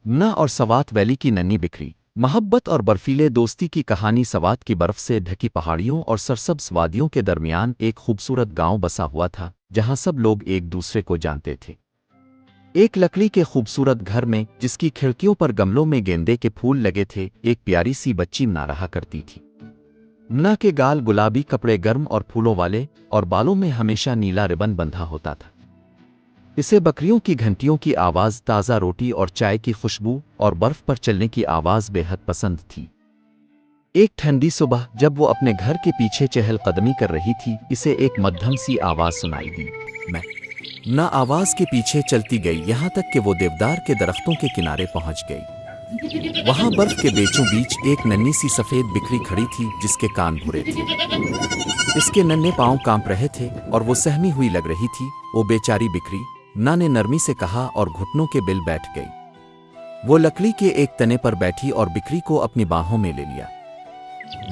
ना और सवात वैली की नन्ही बिखरी मोहब्बत और बर्फीले दोस्ती की कहानी। सवात की बर्फ से ढकी पहाड़ियों और सरसब्ज वादियों के दरमियान एक खूबसूरत गांव बसा हुआ था, जहां सब लोग एक दूसरे को जानते थे। एक लकड़ी के खूबसूरत घर में, जिसकी खिड़कियों पर गमलों में गेंदे के फूल लगे थे, एक प्यारी सी बच्ची मना रहा करती थी। मना के गाल गुलाबी, कपड़े गर्म और फूलों वाले, और बालों में हमेशा नीला रिबन बंधा होता था। इसे बकरियों की घंटियों की आवाज़, ताज़ा रोटी और चाय की खुशबू और बर्फ पर चलने की आवाज़ बेहद पसंद थी। एक ठंडी सुबह जब वो अपने घर के पीछे चहलकदमी कर रही थी, इसे एक मध्यम सी आवाज़ सुनाई दी। मैं ना आवाज़ के पीछे चलती गई, यहाँ तक कि वो देवदार के दरख्तों के किनारे पहुँच गई। वहाँ बर्फ के बीचों बीच एक नन्ही सी सफ़ेद बिक्री खड़ी थी, जिसके कान भूरे थे। इसके नन्हे पाँव कांप रहे थे और वो सहमी हुई लग रही थी। वो बेचारी बिक्री, ना ने नरमी से कहा, और घुटनों के बिल बैठ गई। वो लकड़ी के एक तने पर बैठी और बिक्री को अपनी बाहों में ले लिया।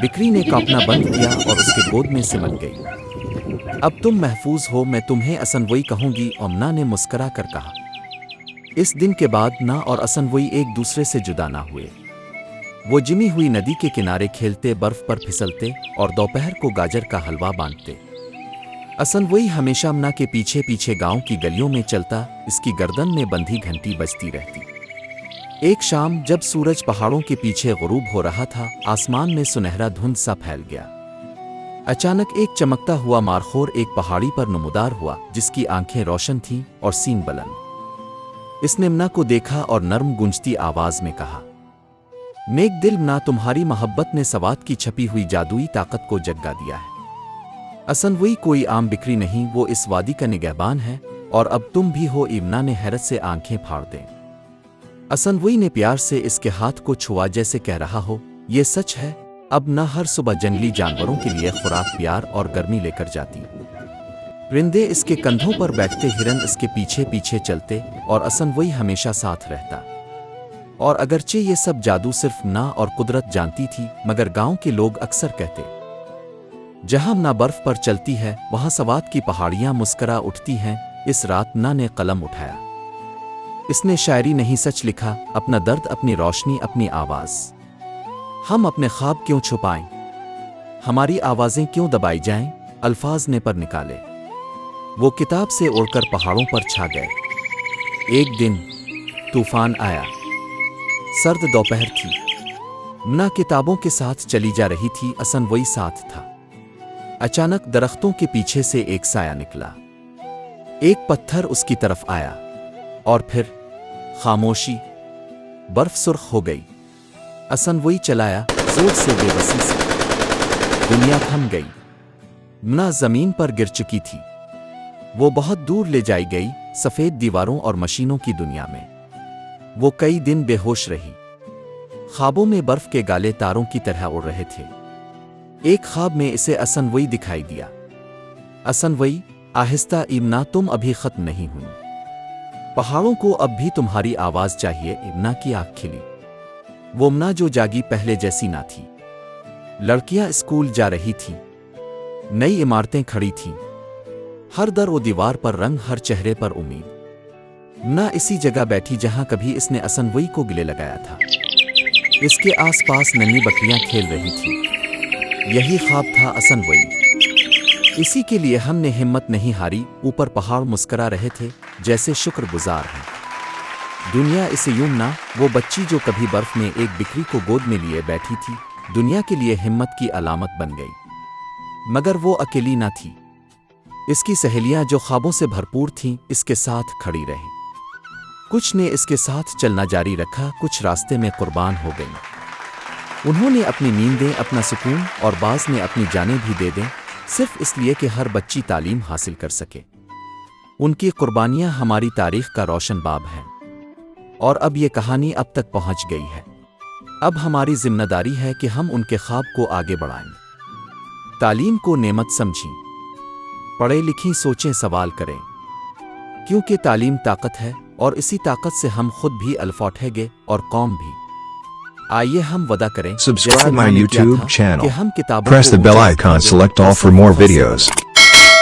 बिक्री ने कांपना बंद किया और उसके गोद में सिमट गई। अब तुम महफूज हो, मैं तुम्हें असनवई कहूंगी, अमना ने मुस्करा कर कहा। इस दिन के बाद ना और असनवई एक दूसरे से जुदा ना हुए। वो जिमी हुई नदी के किनारे खेलते, बर्फ पर फिसलते और दोपहर को गाजर का हलवा बांटते। असनवई हमेशा मना के पीछे पीछे गांव की गलियों में चलता, इसकी गर्दन में बंधी घंटी बजती रहती। एक शाम जब सूरज पहाड़ों के पीछे गुरूब हो रहा था, आसमान में सुनहरा धुंध सा फैल गया। अचानक एक चमकता हुआ मारखोर एक पहाड़ी पर नमूदार हुआ, जिसकी आंखें रोशन थीं और सींग बुलंद। इसने मना को देखा और नर्म गूंजती आवाज में कहा, नेक दिल मना, तुम्हारी मोहब्बत ने सवात की छपी हुई जादुई ताकत को जगा दिया है। असनवई कोई आम बिक्री नहीं, वो इस वादी का निगहबान है, और अब तुम भी हो। इमना ने हैरत से आंखें फाड़ दें। असनवई ने प्यार से इसके हाथ को छुआ, जैसे कह रहा हो, ये सच है। अब ना हर सुबह जंगली जानवरों के लिए खुराक, प्यार और गर्मी लेकर जाती। परिंदे इसके कंधों पर बैठते, हिरन इसके पीछे पीछे चलते, और असनवई हमेशा साथ रहता। और अगरचे ये सब जादू सिर्फ ना और कुदरत जानती थी, मगर गांव के लोग अक्सर कहते, जहां ना बर्फ पर चलती है, वहां सवात की पहाड़ियां मुस्करा उठती हैं। इस रात ना ने कलम उठाया। इसने शायरी नहीं, सच लिखा, अपना दर्द, अपनी रोशनी, अपनी आवाज। हम अपने ख्वाब क्यों छुपाएं, हमारी आवाजें क्यों दबाई जाएं, अल्फाज ने पर निकाले। वो किताब से उड़कर पहाड़ों पर छा गए। एक दिन तूफान आया। सर्द दोपहर थी। मना किताबों के साथ चली जा रही थी, असनवई साथ था। अचानक दरख्तों के पीछे से एक साया निकला। एक पत्थर उसकी तरफ आया, और फिर खामोशी। बर्फ सुर्ख हो गई। असनवई चलाया जोर से, बेबसी से। दुनिया थम गई। मना जमीन पर गिर चुकी थी। वो बहुत दूर ले जाई गई, सफेद दीवारों और मशीनों की दुनिया में। वो कई दिन बेहोश रही। ख्वाबों में बर्फ के गाले तारों की तरह उड़ रहे थे। एक ख्वाब में इसे असनवई दिखाई दिया। असनवई, आहिस्ता, इमना, तुम अभी खत्म नहीं हुई। पहाड़ों को अब भी तुम्हारी आवाज चाहिए। इमना की आंख खिली। वो मना जो जागी, पहले जैसी ना थी। लड़कियां स्कूल जा रही थीं। नई इमारतें खड़ी थीं। हर दर व दीवार पर रंग, हर चेहरे पर उम्मीद। मना इसी जगह बैठी जहां कभी इसने असनवई को गिले लगाया था। इसके आसपास नन्ही बकरियां खेल रही थीं। यही ख्वाब था असनवई। इसी के लिए हमने हिम्मत नहीं हारी। ऊपर पहाड़ मुस्करा रहे थे, जैसे शुक्रगुजार हैं। दुनिया इसे यूं ना, वो बच्ची जो कभी बर्फ में एक बिक्री को गोद में लिए बैठी थी, दुनिया के लिए हिम्मत की अलामत बन गई। मगर वो अकेली ना थी। इसकी सहेलियां जो ख्वाबों से भरपूर थीं, इसके साथ खड़ी रहीं। कुछ ने इसके साथ चलना जारी रखा, कुछ रास्ते में कुर्बान हो गईं। उन्होंने अपनी नींदें, अपना सुकून, और बाज ने अपनी जानें भी दे दें, सिर्फ इसलिए कि हर बच्ची तालीम हासिल कर सके। उनकी कुर्बानियां हमारी तारीख का रोशन बाब हैं। और अब ये कहानी अब तक पहुंच गई है। अब हमारी जिम्मेदारी है कि हम उनके ख्वाब को आगे बढ़ाएं। तालीम को नेमत समझें। पढ़े लिखें, सोचें, सवाल करें, क्योंकि तालीम ताकत है, और इसी ताकत से हम खुद भी अलफौठेंगे और कौम भी। आइए हम वदा करें, Subscribe my YouTube channel. कि हम किताबों Press the bell icon, select all for more videos.